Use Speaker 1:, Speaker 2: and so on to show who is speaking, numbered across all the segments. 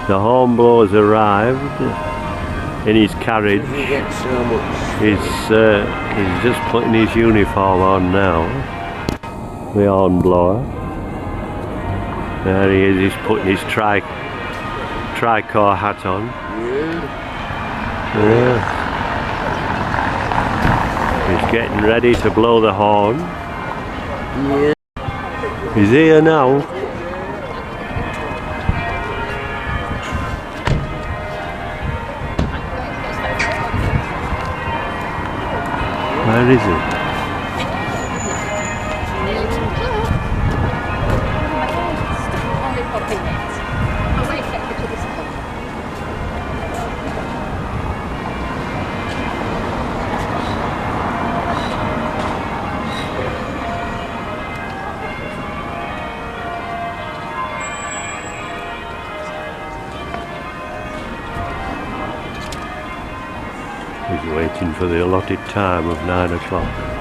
Speaker 1: The Hornblower's arrived in his carriage. He's just putting his uniform on now. The Hornblower. There he is, he's putting his tricorn hat on. Yeah. He's getting ready to blow the horn.
Speaker 2: Yeah.
Speaker 1: He's here now. Where is it? He's waiting for the allotted time of 9 o'clock.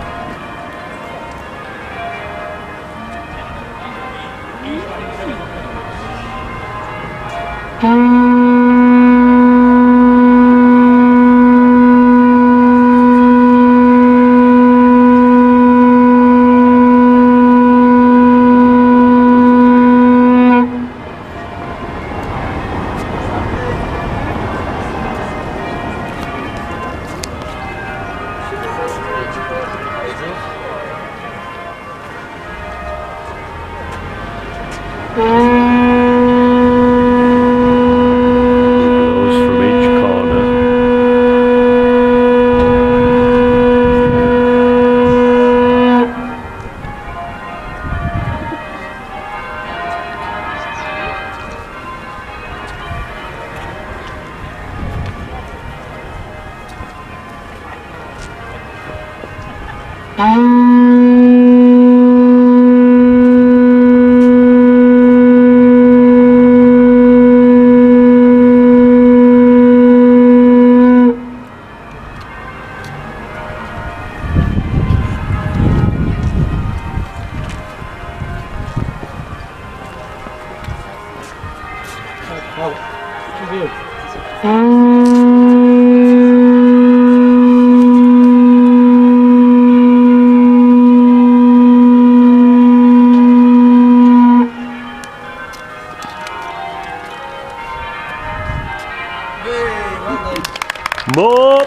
Speaker 1: More!
Speaker 3: Would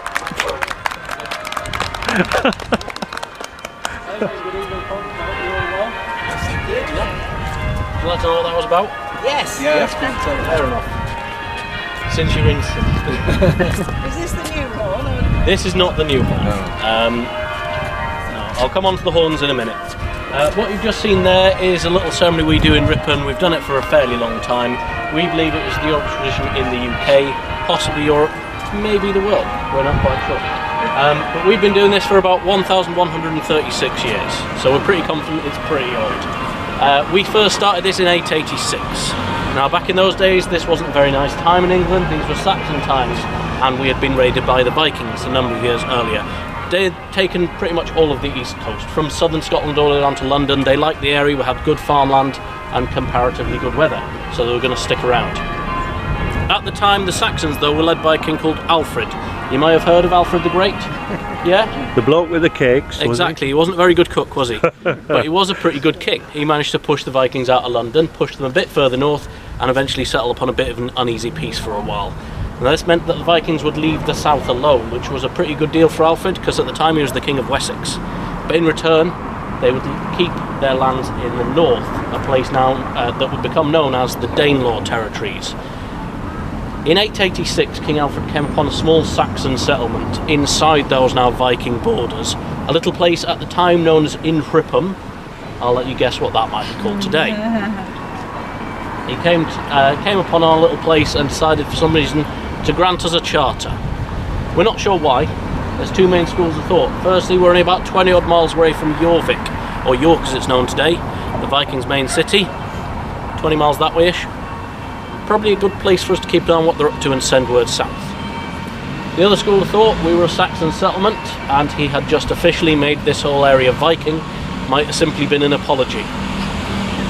Speaker 3: you like to know what that was about?
Speaker 2: Yes.
Speaker 3: Yeah, fair enough. Since you're instant.
Speaker 2: Is this the new horn? Or?
Speaker 3: This is not the new horn. No. I'll come on to the horns in a minute. What you've just seen there is a little ceremony we do in Ripon. We've done it for a fairly long time. We believe it was the old tradition in the UK, possibly Europe, maybe the world. We're not quite sure. But we've been doing this for about 1,136 years, so we're pretty confident it's pretty old. We first started this in 886. Now back in those days this wasn't a very nice time in England. These were Saxon times and we had been raided by the Vikings a number of years earlier. They had taken pretty much all of the east coast, from southern Scotland all the way down to London. They liked the area, we had good farmland and comparatively good weather, so they were going to stick around. At the time the Saxons though were led by a king called Alfred. You may have heard of Alfred the Great? Yeah?
Speaker 1: The bloke with the cakes,
Speaker 3: Exactly, he wasn't a very good cook, was he? But he was a pretty good king. He managed to push the Vikings out of London, push them a bit further north, and eventually settle upon a bit of an uneasy peace for a while. And this meant that the Vikings would leave the south alone, which was a pretty good deal for Alfred, because at the time he was the king of Wessex. But in return, they would keep their lands in the north, a place now that would become known as the Danelaw territories. In 886, King Alfred came upon a small Saxon settlement inside those now Viking borders, a little place at the time known as Ripon. I'll let you guess what that might be called today. He came upon our little place and decided for some reason to grant us a charter. We're not sure why. There's two main schools of thought. Firstly, we're only about 20 odd miles away from Jorvik, or York as it's known today, the Vikings' main city. 20 miles that way-ish. Probably a good place for us to keep an eye on what they're up to and send word south. The other school of thought, we were a Saxon settlement and he had just officially made this whole area Viking, might have simply been an apology.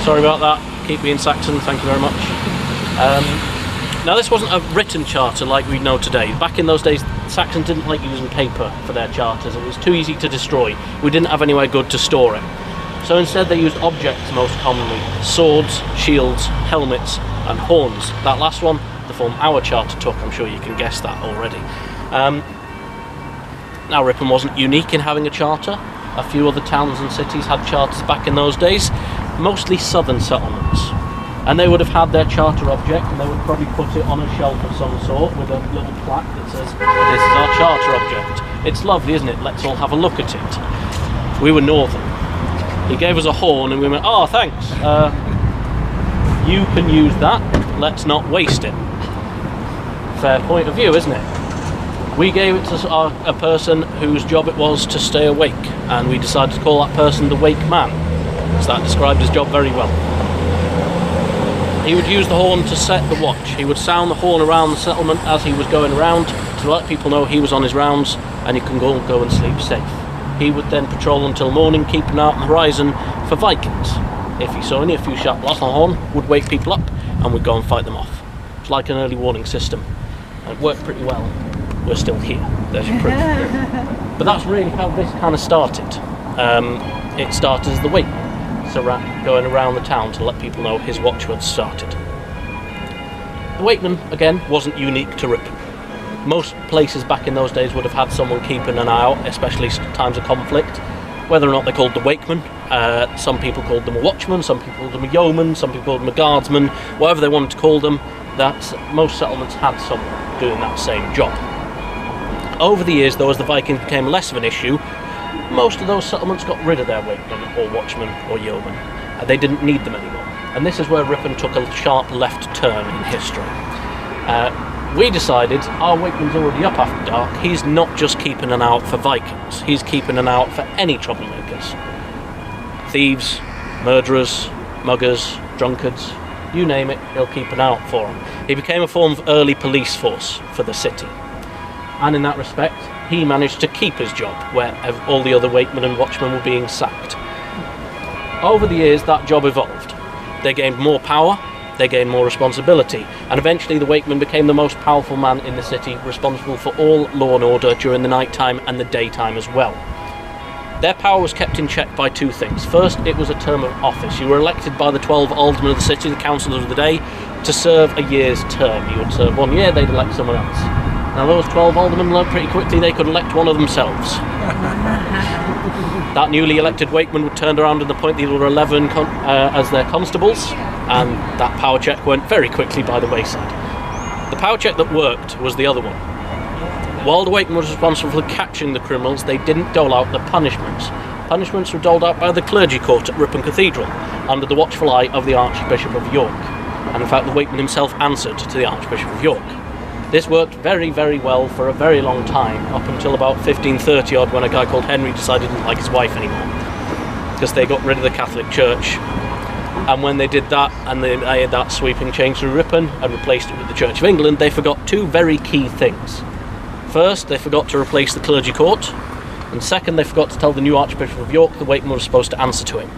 Speaker 3: Sorry about that, keep being Saxon, thank you very much. Now this wasn't a written charter like we know today. Back in those days, Saxons didn't like using paper for their charters. It was too easy to destroy. We didn't have anywhere good to store it. So instead they used objects most commonly. Swords, shields, helmets and horns. That last one, the form our charter took. I'm sure you can guess that already. Now Ripon wasn't unique in having a charter. A few other towns and cities had charters back in those days, mostly southern settlements. And they would have had their charter object, and they would probably put it on a shelf of some sort with a little plaque that says, "This is our charter object." It's lovely, isn't it? Let's all have a look at it. We were northern. He gave us a horn and we went, "Oh, thanks. You can use that. Let's not waste it." Fair point of view, isn't it? We gave it to a person whose job it was to stay awake, and we decided to call that person the Wake Man, because that described his job very well. He would use the horn to set the watch. He would sound the horn around the settlement as he was going around to let people know he was on his rounds and he can go and sleep safe. He would then patrol until morning, keeping out on the horizon for Vikings. If he saw any, a few sharp blasts on the horn would wake people up and would go and fight them off. It's like an early warning system. And it worked pretty well. We're still here. There's your proof. But that's really how this kind of started. It started as the Wake Man, so going around the town to let people know his watch had started. The Wakeman, again, wasn't unique to Ripon. Most places back in those days would have had someone keeping an eye out, especially times of conflict. Whether or not they called the Wakeman, some people called them a watchman, some people called them a yeoman, some people called them a guardsman, whatever they wanted to call them. Most settlements had someone doing that same job. Over the years, though, as the Vikings became less of an issue, most of those settlements got rid of their wakemen or watchmen or yeomen. They didn't need them anymore. And this is where Ripon took a sharp left turn in history. We decided our wakeman's already up after dark. He's not just keeping an eye out for Vikings. He's keeping an eye out for any troublemakers. Thieves, murderers, muggers, drunkards, you name it, he'll keep an eye out for them. He became a form of early police force for the city. And in that respect, he managed to keep his job, where all the other wakemen and watchmen were being sacked. Over the years, that job evolved. They gained more power, they gained more responsibility, and eventually the wakeman became the most powerful man in the city, responsible for all law and order during the night time and the daytime as well. Their power was kept in check by two things. First, it was a term of office. You were elected by the 12 aldermen of the city, the councillors of the day, to serve a year's term. You would serve 1 year, they'd elect someone else. Now those 12 aldermen learned pretty quickly they could elect one of themselves. That newly elected wakeman would turn around and appoint the other 11 as their constables, and that power check went very quickly by the wayside. The power check that worked was the other one. While the wakeman was responsible for catching the criminals, they didn't dole out the punishments. Punishments were doled out by the clergy court at Ripon Cathedral, under the watchful eye of the Archbishop of York. And in fact the wakeman himself answered to the Archbishop of York. This worked very, very well for a very long time, up until about 1530 odd, when a guy called Henry decided he didn't like his wife anymore, because they got rid of the Catholic Church. And when they did that, and they made that sweeping change through Ripon and replaced it with the Church of England, they forgot two very key things. First, they forgot to replace the clergy court, and second, they forgot to tell the new Archbishop of York the wakeman was supposed to answer to him.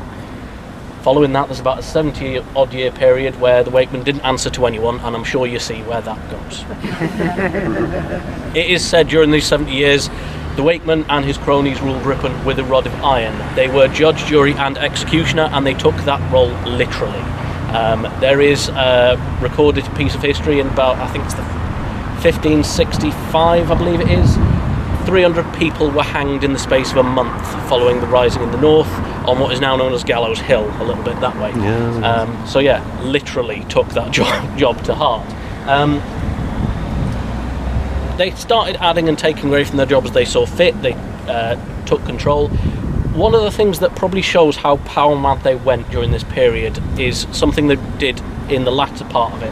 Speaker 3: Following that, there's about a 70-odd year period where the wakeman didn't answer to anyone, and I'm sure you see where that goes. It is said during these 70 years, the wakeman and his cronies ruled Ripon with a rod of iron. They were judge, jury and executioner, and they took that role literally. There is a recorded piece of history in about, I think it's the 1565, I believe it is. 300 people were hanged in the space of a month following the rising in the north on what is now known as Gallows Hill, a little bit that way. Yeah. So yeah, literally took that job to heart. They started adding and taking away from their job as they saw fit. They took control. One of the things that probably shows how power mad they went during this period is something they did in the latter part of it.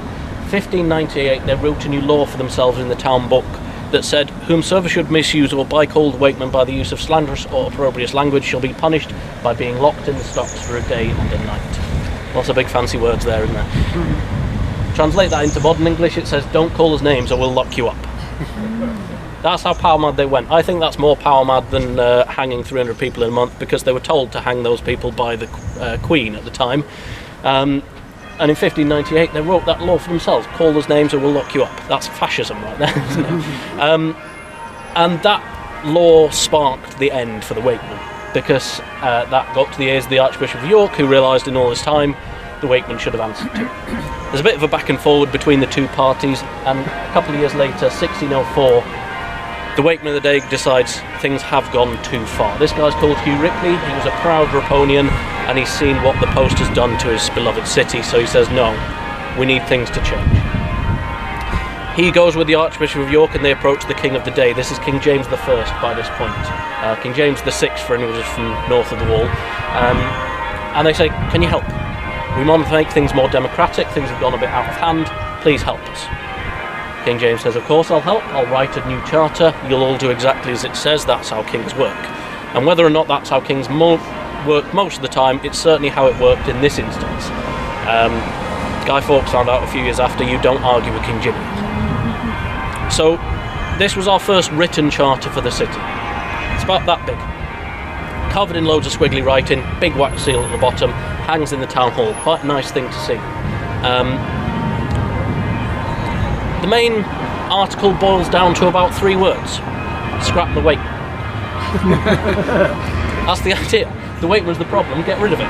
Speaker 3: 1598, they wrote a new law for themselves in the town book that said, whomsoever should misuse or bycall the wakeman by the use of slanderous or opprobrious language shall be punished by being locked in the stocks for a day and a night. Lots of big fancy words there, isn't there? Translate that into modern English, it says, don't call us names or we'll lock you up. That's how power mad they went. I think that's more power mad than hanging 300 people in a month, because they were told to hang those people by the Queen at the time. And And in 1598 they wrote that law for themselves: call us names or we'll lock you up. That's fascism right there, isn't it? And that law sparked the end for the Wakemen, because that got to the ears of the Archbishop of York, who realised in all this time the Wakemen should have answered to. There's a bit of a back and forward between the two parties, and a couple of years later, 1604, the Wakeman of the day decides things have gone too far. This guy's called Hugh Ripley. He was a proud Riponian, and he's seen what the post has done to his beloved city, so he says, no, we need things to change. He goes with the Archbishop of York, and they approach the King of the day. This is King James I by this point. King James VI, for anyone who's from north of the wall. And they say, can you help? We want to make things more democratic. Things have gone a bit out of hand. Please help us. King James says, of course I'll help. I'll write a new charter. You'll all do exactly as it says. That's how kings work. And whether or not that's how kings work most of the time, it's certainly how it worked in this instance. Guy Fawkes found out a few years after, you don't argue with King Jimmy. So this was our first written charter for the city. It's about that big. Covered in loads of squiggly writing, big wax seal at the bottom, hangs in the town hall. Quite a nice thing to see. The main article boils down to about 3 words. Scrap the Wakeman. That's the idea. The Wakeman's the problem, get rid of it.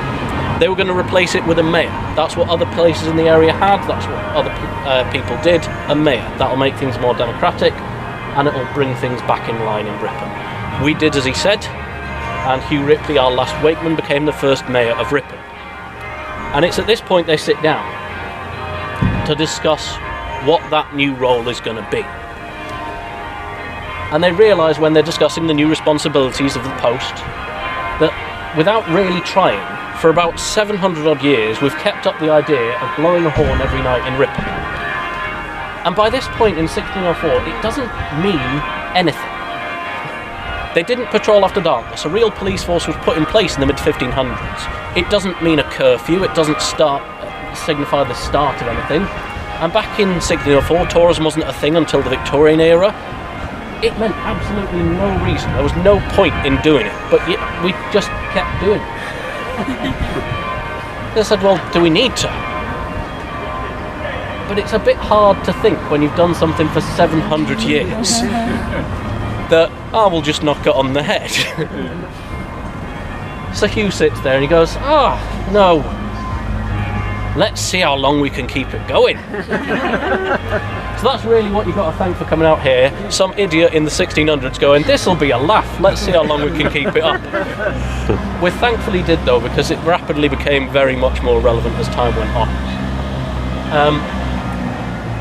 Speaker 3: They were going to replace it with a mayor. That's what other places in the area had, that's what other people did, a mayor. That'll make things more democratic, and it'll bring things back in line in Ripon. We did as he said, and Hugh Ripley, our last Wakeman, became the first mayor of Ripon. And it's at this point they sit down to discuss what that new role is going to be. And they realise when they're discussing the new responsibilities of the post that without really trying, for about 700 odd years we've kept up the idea of blowing a horn every night in Ripon. And by this point in 1604 it doesn't mean anything. They didn't patrol after darkness. A real police force was put in place in the mid-1500s. It doesn't mean a curfew, it doesn't signify the start of anything. And back in 1604, tourism wasn't a thing until the Victorian era. It meant absolutely no reason. There was no point in doing it, but we just kept doing it. They said, well, do we need to? But it's a bit hard to think when you've done something for 700 years that, we'll just knock it on the head. So Hugh sits there and he goes, no, let's see how long we can keep it going. So that's really what you've got to thank for coming out here. Some idiot in the 1600s going, this'll be a laugh, let's see how long we can keep it up. We thankfully did though, because it rapidly became very much more relevant as time went on.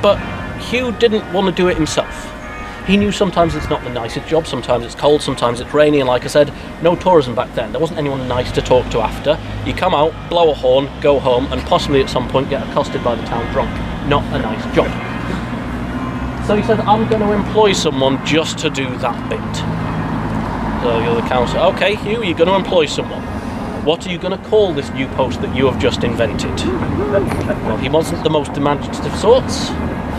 Speaker 3: But Hugh didn't want to do it himself. He knew sometimes it's not the nicest job, sometimes it's cold, sometimes it's rainy, and like I said, no tourism back then. There wasn't anyone nice to talk to after. You come out, blow a horn, go home, and possibly at some point get accosted by the town drunk. Not a nice job. So he said, I'm going to employ someone just to do that bit. So the other councillor, okay, Hugh, you're going to employ someone. What are you going to call this new post that you have just invented? Well, he wasn't the most imaginative sorts.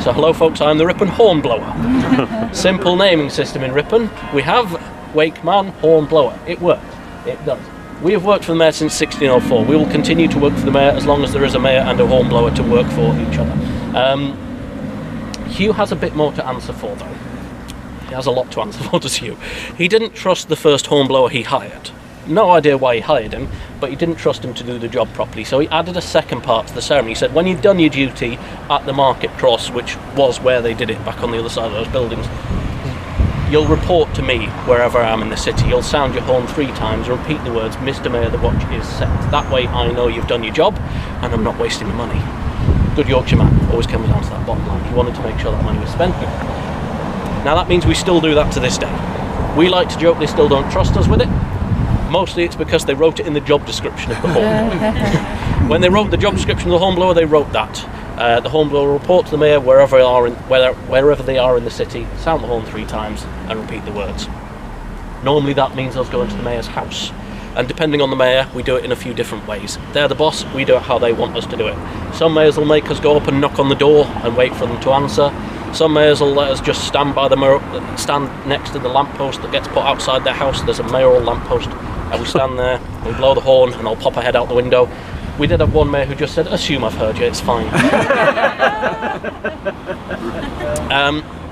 Speaker 3: So hello folks, I'm the Ripon Hornblower. Simple naming system in Ripon. We have Wakeman Hornblower. It works. It does. We have worked for the mayor since 1604. We will continue to work for the mayor as long as there is a mayor and a hornblower to work for each other. Hugh has a bit more to answer for though. He has a lot to answer for, does Hugh. He didn't trust the first hornblower he hired. No idea why he hired him, but he didn't trust him to do the job properly, so he added a second part to the ceremony. He said, when you've done your duty at the market cross, which was where they did it back on the other side of those buildings, you'll report to me wherever I am in the city. You'll sound your horn 3 times and repeat the words, Mr. Mayor, the watch is set. That way I know you've done your job and I'm not wasting your money. Good Yorkshire man, always comes down to that bottom line. He wanted to make sure that money was spent. Now that means we still do that to this day. We like to joke they still don't trust us with it. Mostly it's because they wrote it in the job description of the hornblower. When they wrote the job description of the hornblower, they wrote that. The hornblower will report to the mayor wherever they are in the city, sound the horn 3 times and repeat the words. Normally that means us going to the mayor's house. And depending on the mayor, we do it in a few different ways. They're the boss, we do it how they want us to do it. Some mayors will make us go up and knock on the door and wait for them to answer. Some mayors will let us just stand next to the lamppost that gets put outside their house. There's a mayoral lamppost, and we stand there, we blow the horn, and I'll pop a head out the window. We did have one mayor who just said, assume I've heard you, it's fine.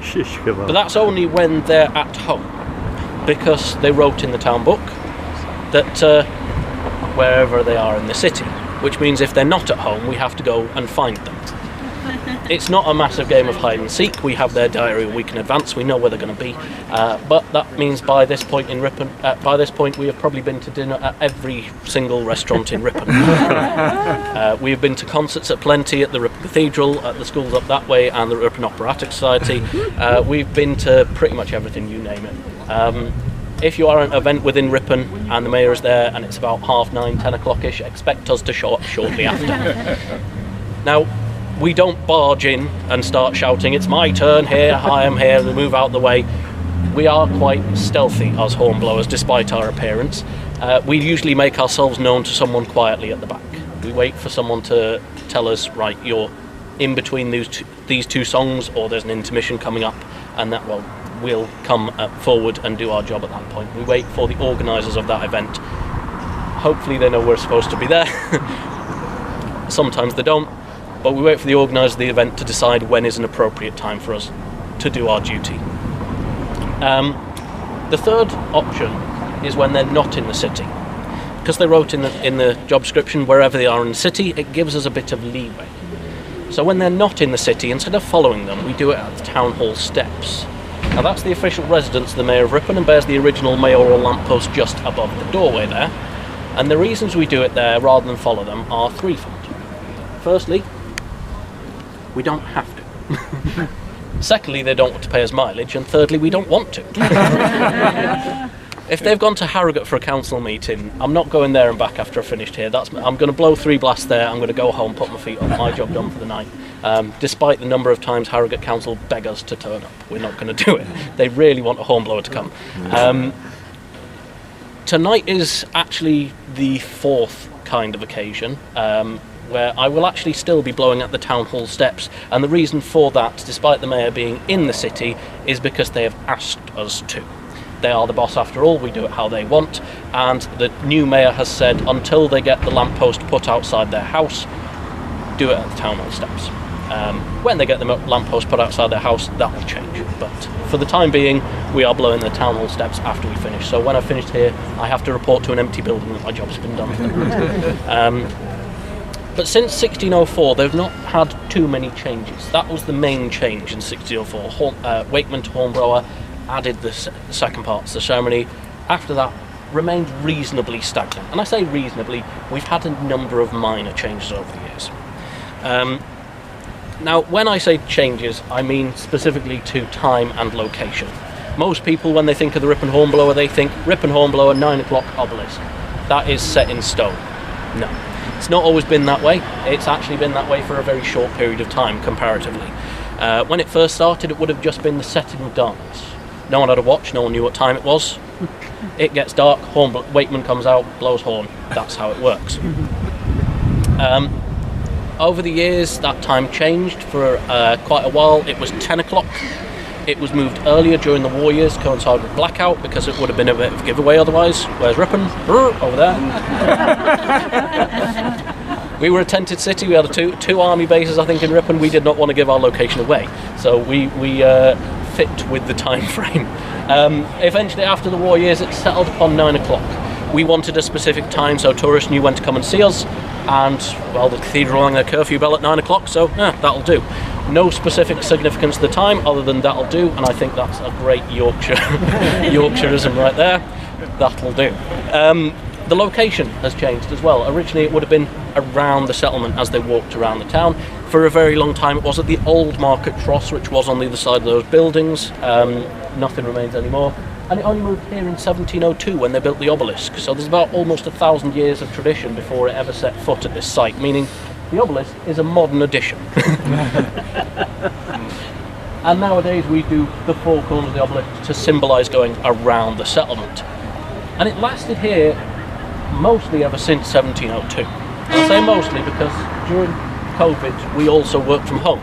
Speaker 1: Shish kebab.
Speaker 3: But that's only when they're at home, because they wrote in the town book that wherever they are in the city, which means if they're not at home, we have to go and find them. It's not a massive game of hide and seek. We have their diary a week in advance. We know where they're going to be. But that means by this point in Ripon, we have probably been to dinner at every single restaurant in Ripon. We have been to concerts at plenty, at the Ripon Cathedral, at the schools up that way, and the Ripon Operatic Society. We've been to pretty much everything, you name it. If you are at an event within Ripon and the mayor is there and it's about 9:30, 10 o'clock-ish, expect us to show up shortly after. Now, we don't barge in and start shouting, it's my turn here, I am here, and move out the way. We are quite stealthy as hornblowers, despite our appearance. We usually make ourselves known to someone quietly at the back. We wait for someone to tell us, right, you're in between these two songs, or there's an intermission coming up, and that, well, we'll come forward and do our job at that point. We wait for the organisers of that event. Hopefully they know we're supposed to be there. Sometimes they don't. But we wait for the organiser of the event to decide when is an appropriate time for us to do our duty. The third option is when they're not in the city. Because they wrote in the job description wherever they are in the city, it gives us a bit of leeway. So when they're not in the city, instead of following them, we do it at the town hall steps. Now that's the official residence of the Mayor of Ripon and bears the original mayoral lamppost just above the doorway there. And the reasons we do it there rather than follow them are threefold. Firstly, we don't have to. Secondly, they don't want to pay us mileage, and thirdly, we don't want to. If they've gone to Harrogate for a council meeting, I'm not going there and back after I've finished here. I'm going to blow 3 blasts there, I'm going to go home, put my feet up, my job done for the night. Despite the number of times Harrogate Council beg us to turn up, we're not going to do it. They really want a hornblower to come. Tonight is actually the fourth kind of occasion, where I will actually still be blowing at the town hall steps, and the reason for that, despite the mayor being in the city, is because they have asked us to. They are the boss after all, we do it how they want, and the new mayor has said until they get the lamppost put outside their house, do it at the town hall steps. When they get the lamppost put outside their house, that will change, but for the time being we are blowing the town hall steps after we finish. So when I've finished here, I have to report to an empty building that my job's been done. But since 1604, they've not had too many changes. That was the main change in 1604. Wakeman to Hornblower added the second part to the ceremony. After that, remained reasonably stagnant. And I say reasonably, we've had a number of minor changes over the years. Now, when I say changes, I mean specifically to time and location. Most people, when they think of the Ripon Hornblower, they think Ripon Hornblower, 9 o'clock obelisk. That is set in stone. No. It's not always been that way. It's actually been that way for a very short period of time, comparatively. When it first started, it would have just been the setting of darkness. No one had a watch, no one knew what time it was. It gets dark, Wakeman comes out, blows horn. That's how it works. Over the years, that time changed for quite a while. It was 10 o'clock. It was moved earlier during the war years, coincided with blackout, because it would have been a bit of a giveaway otherwise. Where's Ripon? Over there. We were a tented city. We had two army bases, I think, in Ripon. We did not want to give our location away, so we fit with the time frame. Eventually, after the war years, it settled upon 9 o'clock. We wanted a specific time so tourists knew when to come and see us, and, well, the cathedral rang their curfew bell at 9 o'clock, so that'll do. No specific significance to the time other than that'll do, and I think that's a great Yorkshireism right there. That'll do. The location has changed as well. Originally it would have been around the settlement as they walked around the town. For a very long time it was at the old market tross, which was on the other side of those buildings. Nothing remains anymore. And it only moved here in 1702 when they built the obelisk. So there's about almost 1,000 years of tradition before it ever set foot at this site, meaning the obelisk is a modern addition. And nowadays we do the 4 corners of the obelisk to symbolise going around the settlement. And it lasted here mostly ever since 1702. I say mostly because during COVID we also worked from home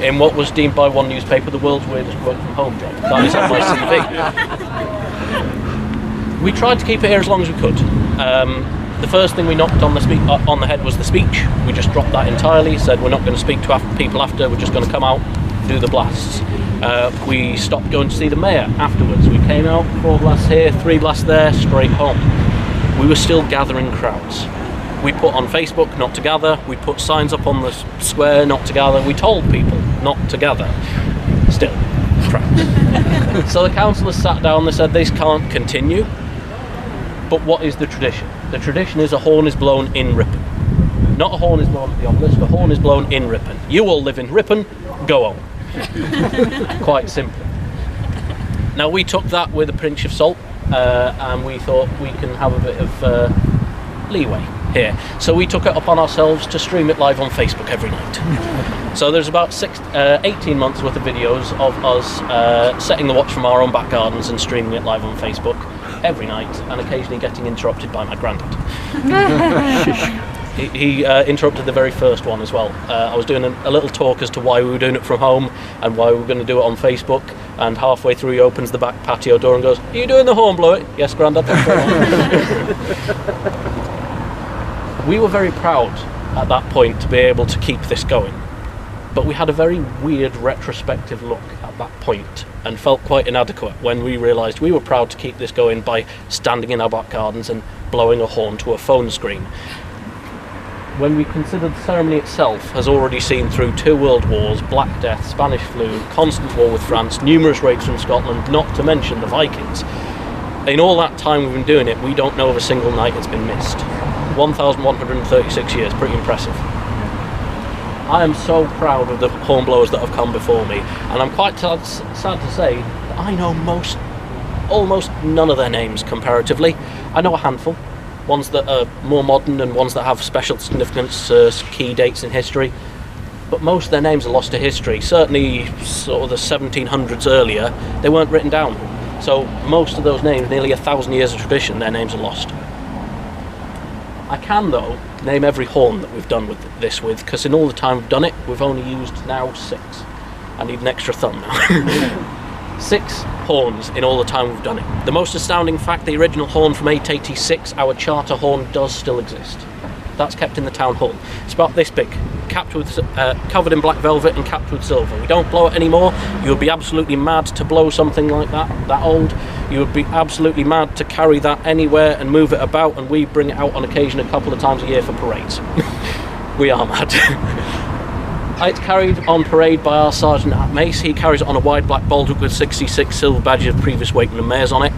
Speaker 3: in what was deemed by one newspaper the world's weirdest work from home job. That is on my CV. We tried to keep it here as long as we could. the first thing we knocked on the head was the speech. We just dropped that entirely, said we're not going to speak to people after, we're just going to come out, do the blasts. We stopped going to see the mayor afterwards. We came out, 4 blasts here, 3 blasts there, straight home. We were still gathering crowds. We put on Facebook, not to gather. We put signs up on the square, not to gather. We told people not to gather. Still, crowds. So the councillors sat down, they said this can't continue. But what is the tradition? The tradition is a horn is blown in Ripon. Not a horn is blown at the obelisk, a horn is blown in Ripon. You all live in Ripon, go on. Quite simple. Now we took that with a pinch of salt, and we thought we can have a bit of leeway here. So we took it upon ourselves to stream it live on Facebook every night. So there's about 18 months worth of videos of us setting the watch from our own back gardens and streaming it live on Facebook every night, and occasionally getting interrupted by my granddad. He interrupted the very first one as well. I was doing a little talk as to why we were doing it from home and why we were going to do it on Facebook, and halfway through he opens the back patio door and goes, "Are you doing the Hornblower?" "Yes, Grandad." We were very proud at that point to be able to keep this going, but we had a very weird retrospective look at that point and felt quite inadequate when we realised we were proud to keep this going by standing in our back gardens and blowing a horn to a phone screen. When we considered the ceremony itself has already seen through 2 world wars, Black Death, Spanish flu, constant war with France, numerous raids from Scotland, not to mention the Vikings. In all that time we've been doing it, we don't know of a single night it's been missed. 1,136 years, pretty impressive. I am so proud of the hornblowers that have come before me, and I'm quite sad to say that I know almost none of their names comparatively. I know a handful, ones that are more modern and ones that have special significance, key dates in history, but most of their names are lost to history. Certainly sort of the 1700s earlier, they weren't written down. So most of those names, nearly 1,000 years of tradition, their names are lost. I can, though, name every horn that we've done this with, because in all the time we've done it, we've only used now 6. I need an extra thumb now. 6 horns in all the time we've done it. The most astounding fact, the original horn from 886, our charter horn, does still exist. That's kept in the town hall. It's about this big, capped with, covered in black velvet and capped with silver. We don't blow it anymore. You would be absolutely mad to blow something like that old. You would be absolutely mad to carry that anywhere and move it about, and we bring it out on occasion a couple of times a year for parades. We are mad. It's carried on parade by our sergeant at Mace. He carries it on a wide black baldric with 66 silver badges of previous weighting and mares on it.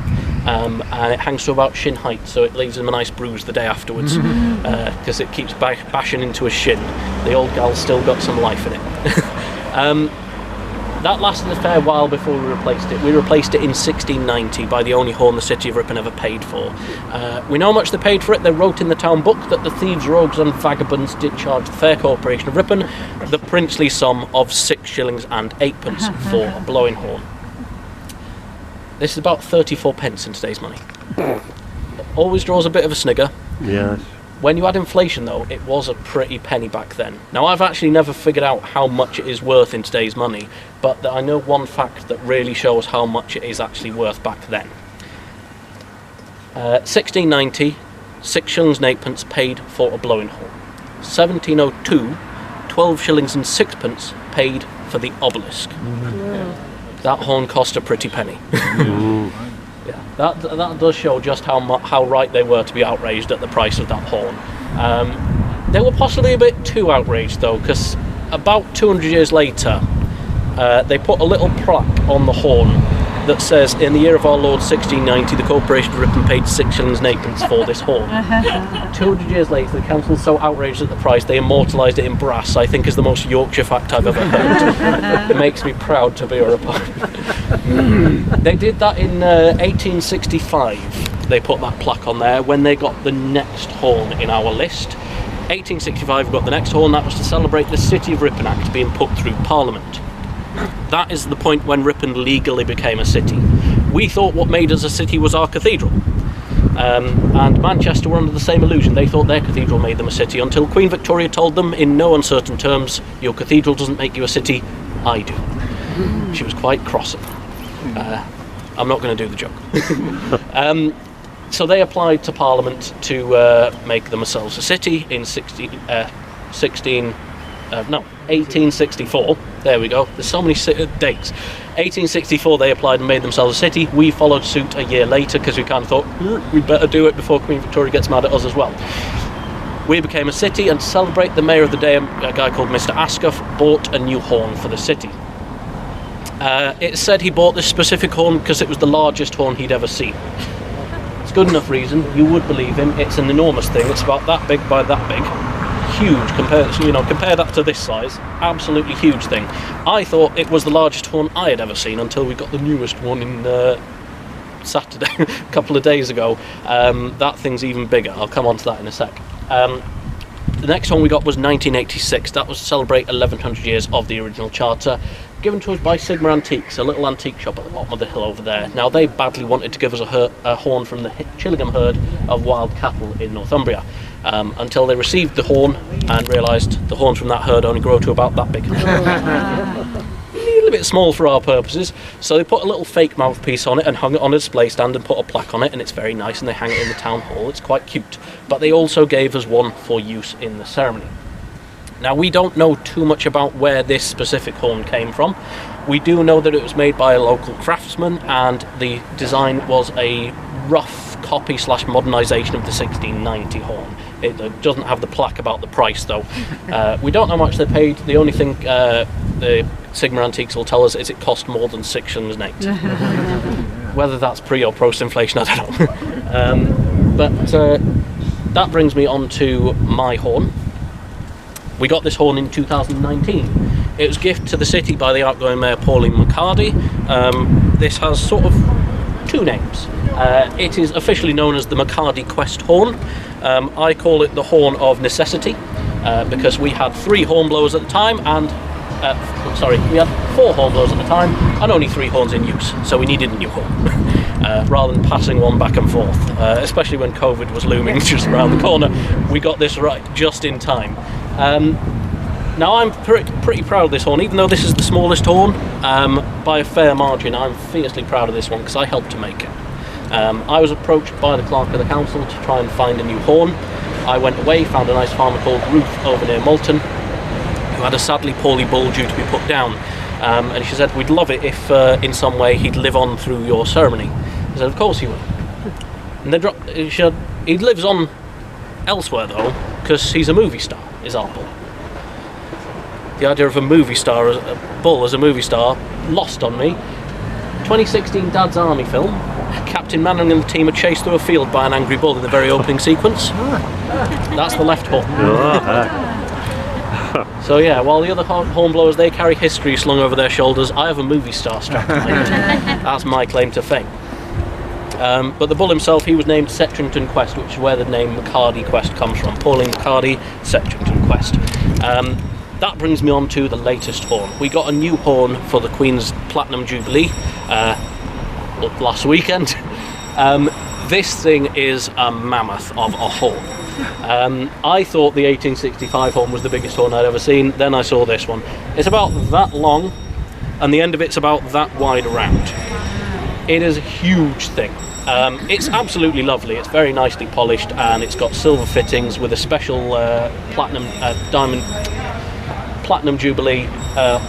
Speaker 3: And it hangs to about shin height, so it leaves him a nice bruise the day afterwards, because it keeps bashing into his shin. The old gal's still got some life in it. That lasted a fair while before we replaced it. We replaced it in 1690 by the only horn the city of Ripon ever paid for. We know how much they paid for it. They wrote in the town book that the thieves, rogues and vagabonds did charge the Fair Corporation of Ripon the princely sum of 6 shillings and 8pence for a blowing horn. This is about 34 pence in today's money. Always draws a bit of a snigger.
Speaker 1: Yes.
Speaker 3: When you add inflation, though, it was a pretty penny back then. Now, I've actually never figured out how much it is worth in today's money, but I know one fact that really shows how much it is actually worth back then. 1690, 6 shillings and 8pence paid for a blowing horn. 1702, 12 shillings and 6pence paid for the obelisk. That horn cost a pretty penny. Yeah, that does show just how right they were to be outraged at the price of that horn. They were possibly a bit too outraged, though, because about 200 years later, they put a little plaque on the horn that says, "In the year of our Lord 1690, the Corporation of Ripon paid 6 shillings and 8pence for this horn." 200 years later, the council was so outraged at the price, they immortalised it in brass. I think is the most Yorkshire fact I've ever heard. It makes me proud to be a Ripon. They did that in 1865. They put that plaque on there when they got the next horn in our list. 1865 got the next horn. That was to celebrate the City of Ripon Act being put through Parliament. That is the point when Ripon legally became a city. We thought what made us a city was our cathedral. And Manchester were under the same illusion. They thought their cathedral made them a city until Queen Victoria told them in no uncertain terms, "Your cathedral doesn't make you a city, I do." She was quite cross. I'm not going to do the joke. So they applied to Parliament to make themselves a city in 1864. There we go. There's so many dates. 1864 they applied and made themselves a city. We followed suit a year later because we kind of thought we'd better do it before Queen Victoria gets mad at us as well. We became a city, and to celebrate, the mayor of the day, a guy called Mr. Ascuff, bought a new horn for the city. It said he bought this specific horn because it was the largest horn he'd ever seen. It's good enough reason, you would believe him. It's an enormous thing. It's about that big by that big. Huge, compare that to this size. Absolutely huge thing. I thought it was the largest horn I had ever seen until we got the newest one in Saturday, a couple of days ago. That thing's even bigger. I'll come on to that in a sec. The next one we got was 1986. That was to celebrate 1100 years of the original charter, given to us by Sigma Antiques, a little antique shop at the bottom of the hill over there. Now, they badly wanted to give us a horn from the Chillingham herd of wild cattle in Northumbria, until they received the horn and realised the horns from that herd only grow to about that big. A little bit small for our purposes, so they put a little fake mouthpiece on it and hung it on a display stand and put a plaque on it, and it's very nice, and they hang it in the town hall. It's quite cute. But they also gave us one for use in the ceremony. Now, we don't know too much about where this specific horn came from. We do know that it was made by a local craftsman, and the design was a rough copy / modernisation of the 1690 horn. It doesn't have the plaque about the price, though. We don't know how much they paid. The only thing the Sigma Antiques will tell us is it cost more than 6 shillings and 8. Whether that's pre or post inflation, I don't know. But that brings me on to my horn. We got this horn in 2019. It was gifted to the city by the outgoing mayor, Pauline Mccarty. This has sort of 2 names. It is officially known as the Mccarty Quest horn. I call it the horn of necessity, because we had 3 hornblowers at the time, and we had 4 hornblowers at the time and only 3 horns in use, so we needed a new horn. Rather than passing one back and forth, especially when COVID was looming just around the corner, we got this right just in time. Now, I'm pretty proud of this horn, even though this is the smallest horn, by a fair margin. I'm fiercely proud of this one because I helped to make it. I was approached by the clerk of the council to try and find a new horn. I went away, found a nice farmer called Ruth over near Moulton, who had a sadly poorly bull due to be put down. And she said, we'd love it if in some way he'd live on through your ceremony. I said, of course he would. And then she said, he lives on elsewhere though, because he's a movie star, is our bull. The idea of a movie star, a bull as a movie star, lost on me. 2016 Dad's Army film, Captain Mannering and the team are chased through a field by an angry bull in the very opening sequence. That's the left horn. So yeah, while the other hornblowers, they carry history slung over their shoulders, I have a movie star strapped behind. That's my claim to fame. But the bull himself, he was named Setrington Quest, which is where the name Mccarty Quest comes from. Pauline Mccarty, Setrington Quest. That brings me on to the latest horn. We got a new horn for the Queen's Platinum Jubilee last weekend. This thing is a mammoth of a horn. I thought the 1865 horn was the biggest horn I'd ever seen. Then I saw this one. It's about that long, and the end of it's about that wide around. It is a huge thing. It's absolutely lovely. It's very nicely polished, and it's got silver fittings with a special platinum Jubilee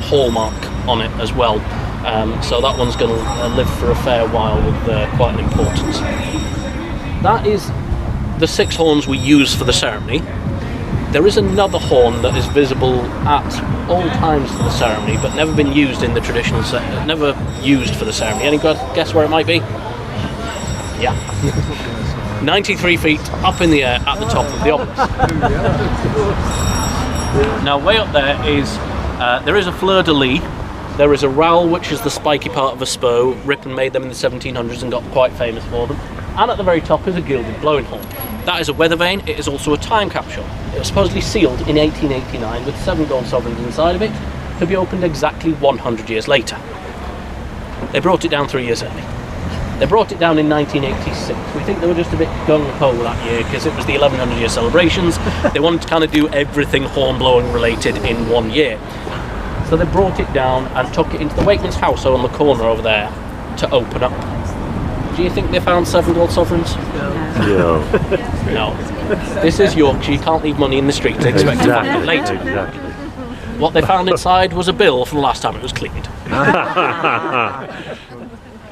Speaker 3: hallmark on it as well. So that one's going to live for a fair while with quite an importance. That is the 6 horns we use for the ceremony. There is another horn that is visible at all times for the ceremony, but never been used in the traditional never used for the ceremony. Any guess where it might be? Yeah. 93 feet up in the air at the top of the obelisk. Now, way up there is a fleur-de-lis. There is a rowel, which is the spiky part of a spur. Ripon made them in the 1700s and got quite famous for them. And at the very top is a gilded blowing horn. That is a weather vane. It is also a time capsule. It was supposedly sealed in 1889 with 7 gold sovereigns inside of it, to be opened exactly 100 years later. They brought it down 3 years early. They brought it down in 1986. We think they were just a bit gung-ho that year because it was the 1100 year celebrations. They wanted to kind of do everything horn-blowing related in 1 year. So they brought it down and took it into the Wakeman's house on the corner over there to open up. Do you think they found 7 gold sovereigns?
Speaker 1: Yeah.
Speaker 3: No. This is Yorkshire. You can't leave money in the street and expect to find it later.
Speaker 1: Exactly.
Speaker 3: What they found inside was a bill from the last time it was cleaned.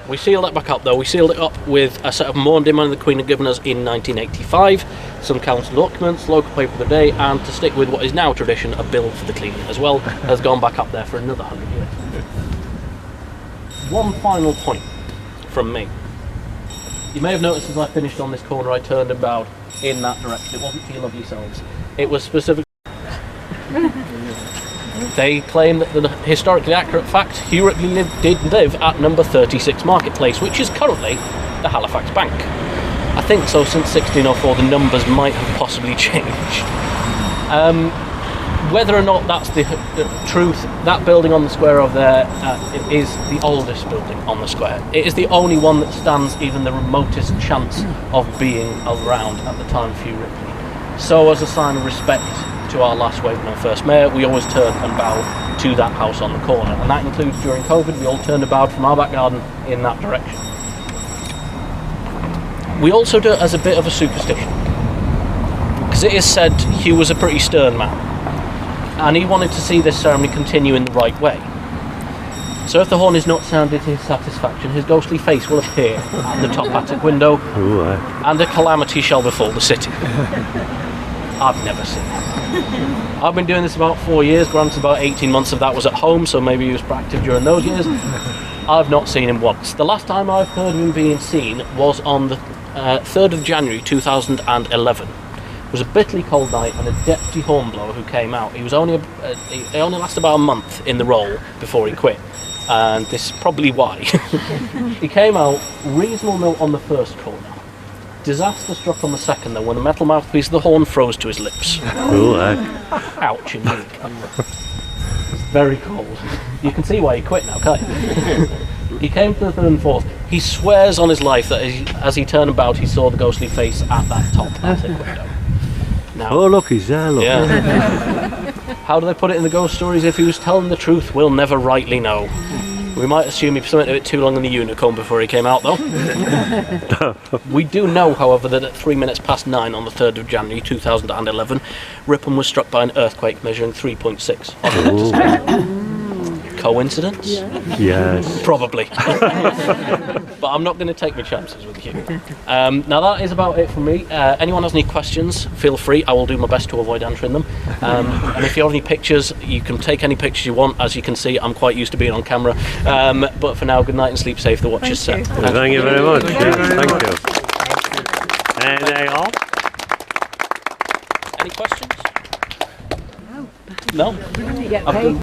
Speaker 3: We sealed it back up though. We sealed it up with a set of mourning money the Queen had given us in 1985, some council documents, local paper of the day, and to stick with what is now tradition, a bill for the cleaning as well, has gone back up there for another 100 years. One final point from me. You may have noticed as I finished on this corner I turned and bowed in that direction. It wasn't for your lovely selves. It was specifically... They claim that the historically accurate fact, Hugh Ripley did live at number 36 Marketplace, which is currently the Halifax Bank. I think so, since 1604 the numbers might have possibly changed. Whether or not that's the truth, that building on the square over there is the oldest building on the square. It is the only one that stands even the remotest chance of being around at the time of Hugh Ripley. So as a sign of respect to our last Waveney first mayor, we always turn and bow to that house on the corner, and that includes during COVID. We all turned and bowed from our back garden in that direction. We also do it as a bit of a superstition, because it is said Hugh was a pretty stern man, and he wanted to see this ceremony continue in the right way. So if the horn is not sounded to his satisfaction, his ghostly face will appear at the top attic window, and a calamity shall befall the city. I've never seen it. I've been doing this about 4 years, granted about 18 months of that was at home, so maybe he was proactive during those years. I've not seen him once. The last time I've heard of him being seen was on the 3rd of January 2011. It was a bitterly cold night, and a deputy hornblower who came out, he only lasted about a month in the role before he quit, and this is probably why. He came out, reasonable note on the first corner. Disaster struck on the second though, when the metal mouthpiece of the horn froze to his lips. Ouch indeed. It's very cold. You can see why he quit now, can't you? He came to the third and fourth. He swears on his life that as he turned about he saw the ghostly face at that top attic window. Now,
Speaker 1: Oh look, he's there, look.
Speaker 3: yeah. How do they put it in the ghost stories? If he was telling the truth, we'll never rightly know. We might assume he spent a bit too long in the unicorn before he came out, though. We do know, however, that at 9:03 on the 3rd of January 2011, Ripon was struck by an earthquake measuring 3.6 on the Richter scale. Coincidence?
Speaker 1: Yes.
Speaker 3: Probably. But I'm not going to take my chances with you. Now that is about it from me. Anyone has any questions, feel free. I will do my best to avoid answering them. And if you have any pictures, you can take any pictures you want. As you can see, I'm quite used to being on camera. But for now, good night and sleep safe. The watch is set.
Speaker 1: Thank you very much. Yes, thank you. Anything else?
Speaker 3: Any questions? No?
Speaker 2: You get
Speaker 3: I've
Speaker 2: paid.
Speaker 3: done